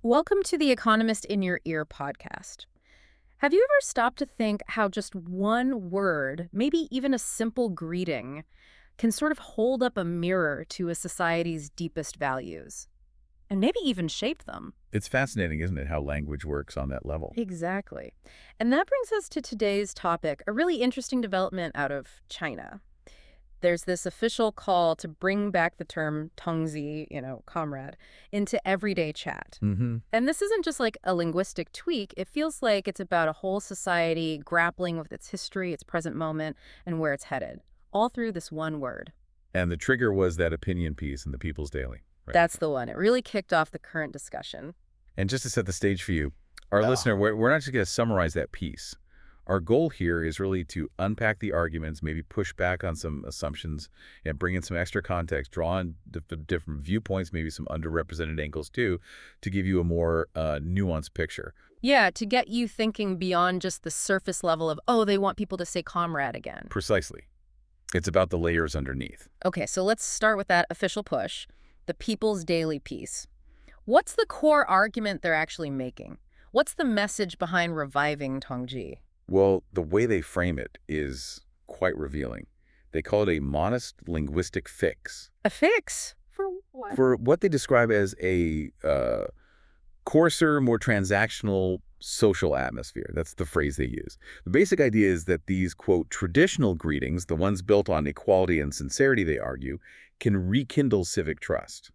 Welcome to the Economist in Your Ear podcast. Have you ever stopped to think how just one word, maybe even a simple greeting, can sort of hold up a mirror to a society's deepest values and maybe even shape them? It's fascinating, isn't it, how language works on that level? Exactly. And that brings us to today's topic, a really interesting development out of China. There's this official call to bring back the term tongzi, comrade, into everyday chat. Mm-hmm. And this isn't just like a linguistic tweak. It feels like it's about a whole society grappling with its history, its present moment, and where it's headed, all through this one word. And the trigger was that opinion piece in the People's Daily. Right? That's the one. It really kicked off the current discussion. And just to set the stage for you, our listener, we're not just going to summarize that piece. Our goal here is really to unpack the arguments, maybe push back on some assumptions, and bring in some extra context, draw on different viewpoints, maybe some underrepresented angles too, to give you a more nuanced picture. Yeah, to get you thinking beyond just the surface level of, oh, they want people to say comrade again. Precisely. It's about the layers underneath. Okay, so let's start with that official push, the People's Daily piece. What's the core argument they're actually making? What's the message behind reviving Tongji? Well, the way they frame it is quite revealing. They call it a modest linguistic fix. A fix? For what? For what they describe as a coarser, more transactional social atmosphere. That's the phrase they use. The basic idea is that these, quote, traditional greetings, the ones built on equality and sincerity, they argue, can rekindle civic trust.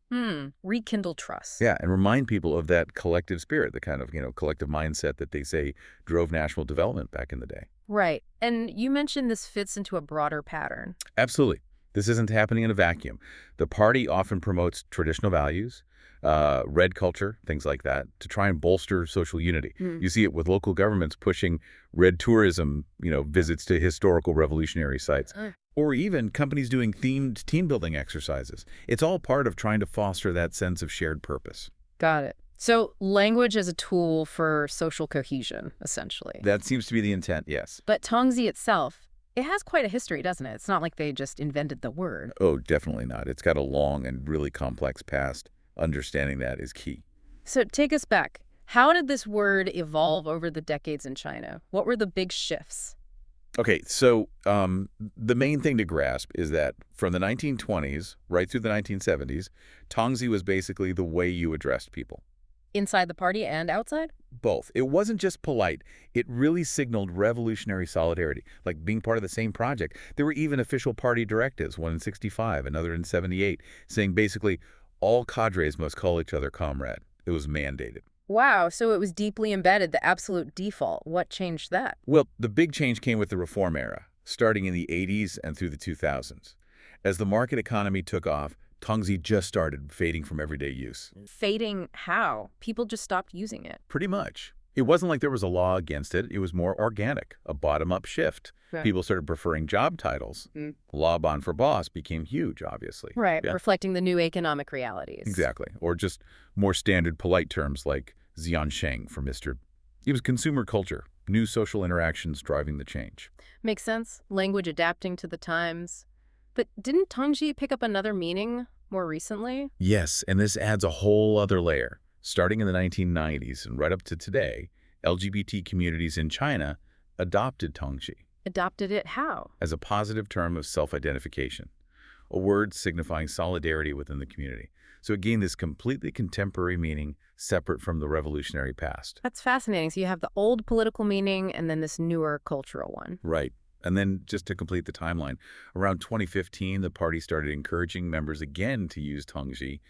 Rekindle trust. Yeah, and remind people of that collective spirit, the kind of, collective mindset that they say drove national development back in the day. Right. And you mentioned this fits into a broader pattern. Absolutely. This isn't happening in a vacuum. The party often promotes traditional values, red culture, things like that, to try and bolster social unity. You see it with local governments pushing red tourism, visits to historical revolutionary sites. Or even companies doing themed team-building exercises. It's all part of trying to foster that sense of shared purpose. Got it. So language as a tool for social cohesion, essentially. That seems to be the intent, yes. But Tongzi itself, it has quite a history, doesn't it? It's not like they just invented the word. Oh, definitely not. It's got a long and really complex past. Understanding that is key. So take us back. How did this word evolve over the decades in China? What were the big shifts? Okay, so the main thing to grasp is that from the 1920s right through the 1970s, Tongzi was basically the way you addressed people. Inside the party and outside? Both. It wasn't just polite. It really signaled revolutionary solidarity, like being part of the same project. There were even official party directives, one in 65, another in 78, saying basically all cadres must call each other comrade. It was mandated. Wow, so it was deeply embedded, the absolute default. What changed that? Well, the big change came with the reform era, starting in the 80s and through the 2000s. As the market economy took off, Tongzi just started fading from everyday use. Fading how? People just stopped using it. Pretty much. It wasn't like there was a law against it. It was more organic, a bottom-up shift. Right. People started preferring job titles. Law bond for boss became huge, obviously. Right, Yeah. reflecting the new economic realities. Exactly. Or just more standard polite terms like Ziansheng for Mr. It was consumer culture, new social interactions driving the change. Makes sense. Language adapting to the times. But didn't Tongji pick up another meaning more recently? Yes, and this adds a whole other layer. Starting in the 1990s and right up to today, LGBT communities in China adopted Tongji. Adopted it how? As a positive term of self-identification, a word signifying solidarity within the community. So it gained this completely contemporary meaning separate from the revolutionary past. That's fascinating. So you have the old political meaning and then this newer cultural one. Right. And then just to complete the timeline, around 2015, the party started encouraging members again to use Tongji,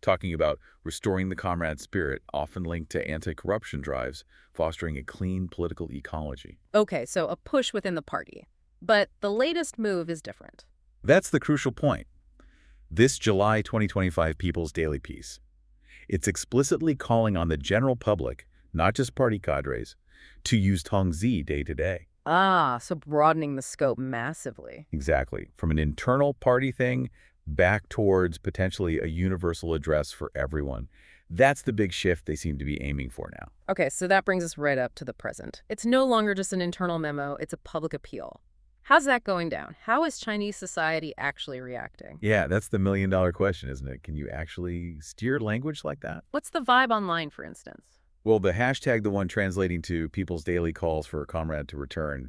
talking about restoring the comrade spirit, often linked to anti-corruption drives, fostering a clean political ecology. Okay, so a push within the party. But the latest move is different. That's the crucial point. This July 2025 People's Daily piece. It's explicitly calling on the general public, not just party cadres, to use Tongzi day to day. Ah, so broadening the scope massively. Exactly. From an internal party thing back towards potentially a universal address for everyone. That's the big shift they seem to be aiming for now. Okay, so that brings us right up to the present. It's no longer just an internal memo, it's a public appeal. How's that going down? How is Chinese society actually reacting? Yeah, that's the million-dollar question, isn't it? Can you actually steer language like that? What's the vibe online, for instance? Well, the hashtag, the one translating to people's daily calls for a comrade to return,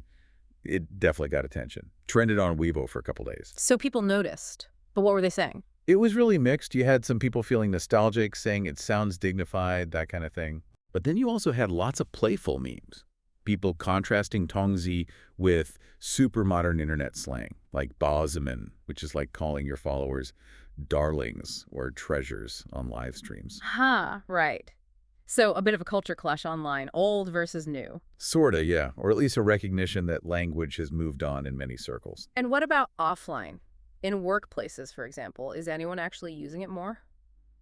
it definitely got attention. Trended on Weibo for a couple days. So people noticed. But what were they saying? It was really mixed. You had some people feeling nostalgic, saying it sounds dignified, that kind of thing. But then you also had lots of playful memes. People contrasting Tongzi with super modern internet slang, like Bazimen, which is like calling your followers darlings or treasures on live streams. Right. So a bit of a culture clash online, old versus new. Sorta, yeah. Or at least a recognition that language has moved on in many circles. And what about offline? In workplaces, for example, is anyone actually using it more?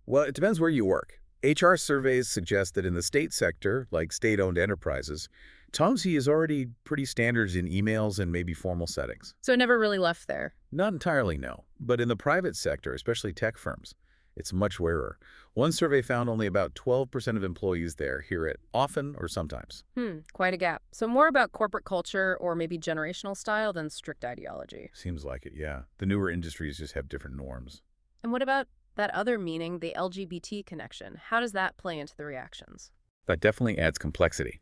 Well, it depends where you work. HR surveys suggest that in the state sector, like state-owned enterprises, Tongzi is already pretty standard in emails and maybe formal settings. So it never really left there. Not entirely, no. But in the private sector, especially tech firms, it's much rarer. One survey found only about 12% of employees there hear it often or sometimes. Quite a gap. So more about corporate culture or maybe generational style than strict ideology. Seems like it, yeah. The newer industries just have different norms. And what about that other meaning, the LGBT connection? How does that play into the reactions? That definitely adds complexity.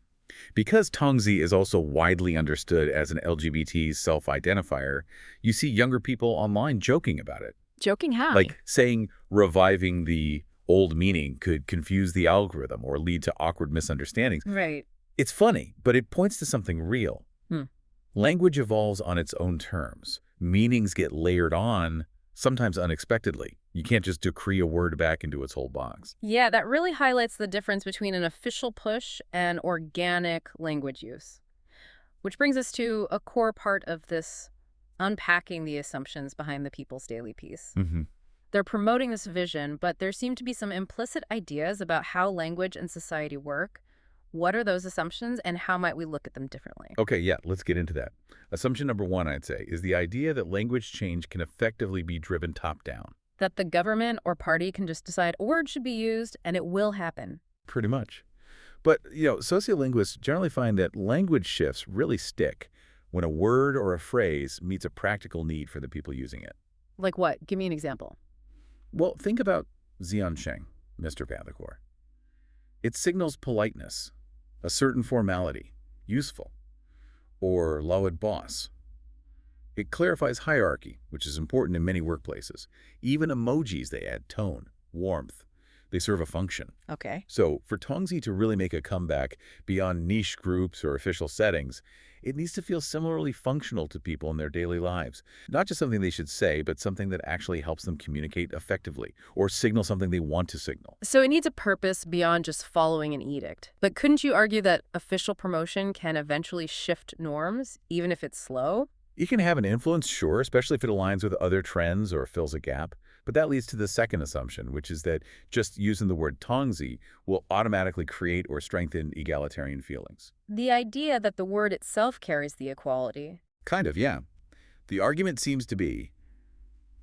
Because Tongzi is also widely understood as an LGBT self-identifier, you see younger people online joking about it. Joking how? Like saying reviving the old meaning could confuse the algorithm or lead to awkward misunderstandings. Right. It's funny, but it points to something real. Language evolves on its own terms. Meanings get layered on, sometimes unexpectedly. You can't just decree a word back into its whole box. Yeah, that really highlights the difference between an official push and organic language use. Which brings us to a core part of this unpacking the assumptions behind the People's Daily piece. They're promoting this vision, but there seem to be some implicit ideas about how language and society work. What are those assumptions, and how might we look at them differently? Okay, yeah, let's get into that. Assumption number one, I'd say, is the idea that language change can effectively be driven top-down. That the government or party can just decide a word should be used, and it will happen. Pretty much. But, sociolinguists generally find that language shifts really stick when a word or a phrase meets a practical need for the people using it. Like what? Give me an example. Well, think about Xiansheng, Mr. Vathercore. It signals politeness, a certain formality, useful, or laud boss. It clarifies hierarchy, which is important in many workplaces. Even emojis, they add tone, warmth. They serve a function. Okay. So for Tongzi to really make a comeback beyond niche groups or official settings, it needs to feel similarly functional to people in their daily lives. Not just something they should say, but something that actually helps them communicate effectively or signal something they want to signal. So it needs a purpose beyond just following an edict. But couldn't you argue that official promotion can eventually shift norms, even if it's slow? It can have an influence, sure, especially if it aligns with other trends or fills a gap. But that leads to the second assumption, which is that just using the word Tongzi will automatically create or strengthen egalitarian feelings. The idea that the word itself carries the equality. Kind of, yeah. The argument seems to be,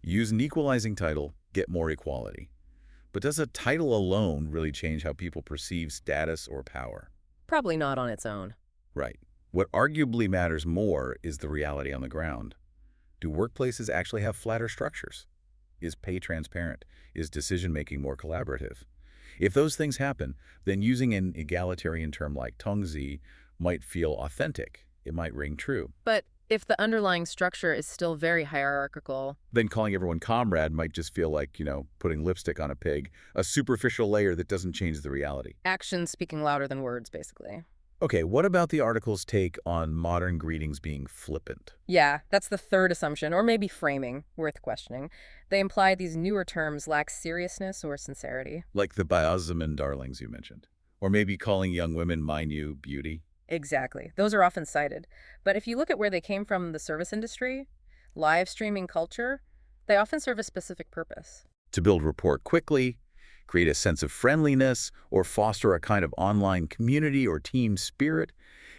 use an equalizing title, get more equality. But does a title alone really change how people perceive status or power? Probably not on its own. Right. What arguably matters more is the reality on the ground. Do workplaces actually have flatter structures? Is pay transparent? Is decision-making more collaborative? If those things happen, then using an egalitarian term like Tongzi might feel authentic. It might ring true. But if the underlying structure is still very hierarchical, then calling everyone comrade might just feel like, putting lipstick on a pig, a superficial layer that doesn't change the reality. actions speaking louder than words, basically. Okay, what about the article's take on modern greetings being flippant? Yeah, that's the third assumption, or maybe framing, worth questioning. They imply these newer terms lack seriousness or sincerity. Like the Bayazaman darlings you mentioned. Or maybe calling young women my new beauty. Exactly. Those are often cited. But if you look at where they came from, the service industry, live streaming culture, they often serve a specific purpose. To build rapport quickly, create a sense of friendliness, or foster a kind of online community or team spirit.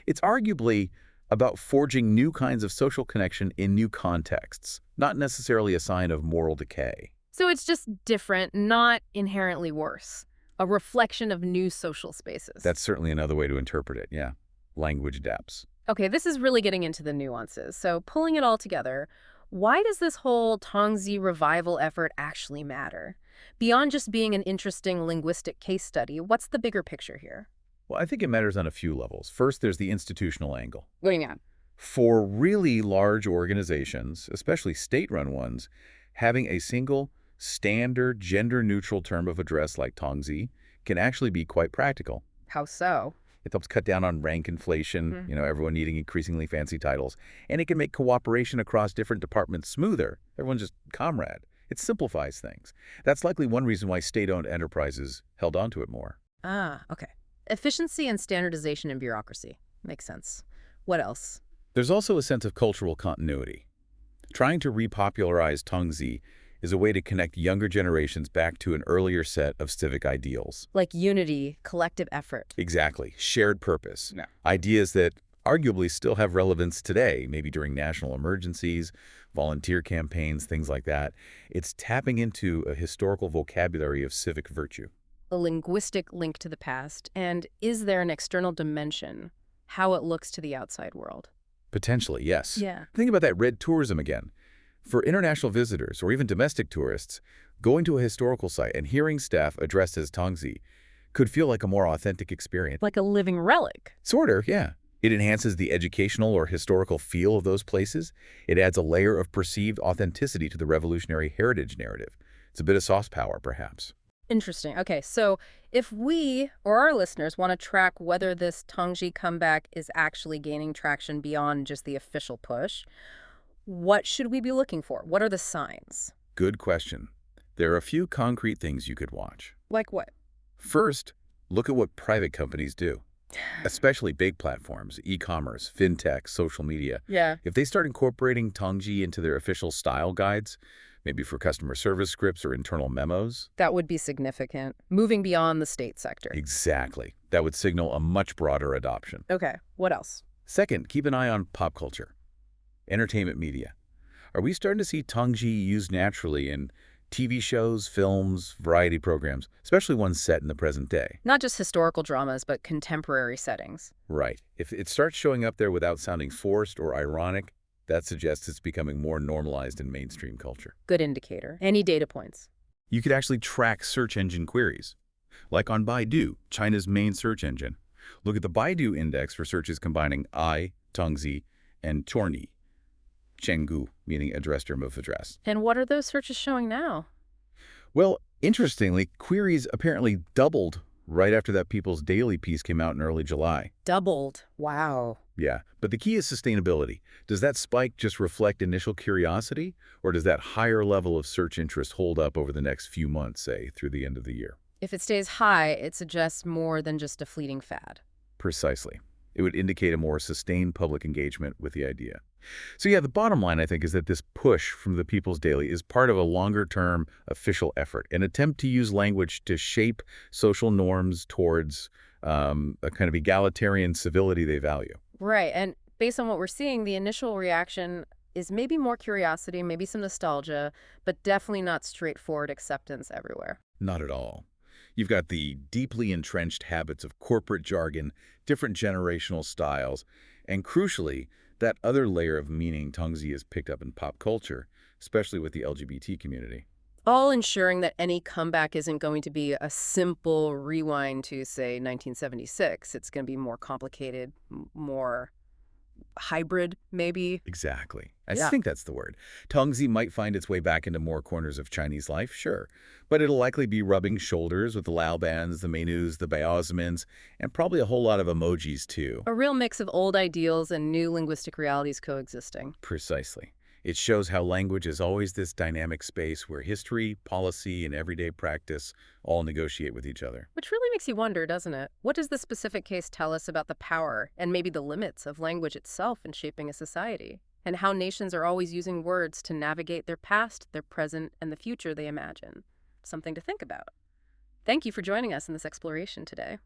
It's arguably about forging new kinds of social connection in new contexts, not necessarily a sign of moral decay. So it's just different, not inherently worse. A reflection of new social spaces. That's certainly another way to interpret it, yeah. Language depths. Okay, this is really getting into the nuances. So pulling it all together, why does this whole Tongzi revival effort actually matter? Beyond just being an interesting linguistic case study, what's the bigger picture here? Well, I think it matters on a few levels. First, there's the institutional angle. What do you mean? For really large organizations, especially state-run ones, having a single, standard, gender-neutral term of address like Tongzi can actually be quite practical. How so? It helps cut down on rank inflation, everyone needing increasingly fancy titles. And it can make cooperation across different departments smoother. Everyone's just comrade. It simplifies things. That's likely one reason why state-owned enterprises held on to it more. Ah, okay. Efficiency and standardization in bureaucracy. Makes sense. What else? There's also a sense of cultural continuity. Trying to repopularize Tongzi is a way to connect younger generations back to an earlier set of civic ideals. Like unity, collective effort. Exactly. Shared purpose. Yeah. Ideas that arguably still have relevance today, maybe during national emergencies, volunteer campaigns, things like that. It's tapping into a historical vocabulary of civic virtue. A linguistic link to the past. And is there an external dimension? How it looks to the outside world? Potentially, yes. Yeah. Think about that red tourism again. For international visitors or even domestic tourists, going to a historical site and hearing staff addressed as Tongzi could feel like a more authentic experience. Like a living relic. Sort of, yeah. It enhances the educational or historical feel of those places. It adds a layer of perceived authenticity to the revolutionary heritage narrative. It's a bit of soft power, perhaps. Interesting. Okay, so if we or our listeners want to track whether this Tongji comeback is actually gaining traction beyond just the official push, what should we be looking for? What are the signs? Good question. There are a few concrete things you could watch. Like what? First, look at what private companies do, especially big platforms, e-commerce, fintech, social media. Yeah. If they start incorporating Tongji into their official style guides, maybe for customer service scripts or internal memos. That would be significant, moving beyond the state sector. Exactly. That would signal a much broader adoption. Okay, what else? Second, keep an eye on pop culture. Entertainment media. Are we starting to see Tongji used naturally in TV shows, films, variety programs, especially ones set in the present day? Not just historical dramas, but contemporary settings. Right. If it starts showing up there without sounding forced or ironic, that suggests it's becoming more normalized in mainstream culture. Good indicator. Any data points? You could actually track search engine queries. Like on Baidu, China's main search engine. Look at the Baidu index for searches combining I, Tongzi, and Chorni. Chenggu, meaning address term of address. And what are those searches showing now? Well, interestingly, queries apparently doubled right after that People's Daily piece came out in early July. Doubled. Wow. Yeah, but the key is sustainability. Does that spike just reflect initial curiosity, or does that higher level of search interest hold up over the next few months, say, through the end of the year? If it stays high, it suggests more than just a fleeting fad. Precisely. It would indicate a more sustained public engagement with the idea. So yeah, the bottom line, I think, is that this push from the People's Daily is part of a longer-term official effort, an attempt to use language to shape social norms towards a kind of egalitarian civility they value. Right, and based on what we're seeing, the initial reaction is maybe more curiosity, maybe some nostalgia, but definitely not straightforward acceptance everywhere. Not at all. You've got the deeply entrenched habits of corporate jargon, different generational styles, and crucially, that other layer of meaning Tongzi has picked up in pop culture, especially with the LGBT community. All ensuring that any comeback isn't going to be a simple rewind to, say, 1976. It's going to be more complicated, more hybrid, maybe. Exactly. I think that's the word. Tongzi might find its way back into more corners of Chinese life, sure, but it'll likely be rubbing shoulders with the Laobans, the Menus, the Baosmins, and probably a whole lot of emojis, too. A real mix of old ideals and new linguistic realities coexisting. Precisely. It shows how language is always this dynamic space where history, policy, and everyday practice all negotiate with each other. Which really makes you wonder, doesn't it? What does this specific case tell us about the power and maybe the limits of language itself in shaping a society? And how nations are always using words to navigate their past, their present, and the future they imagine. Something to think about. Thank you for joining us in this exploration today.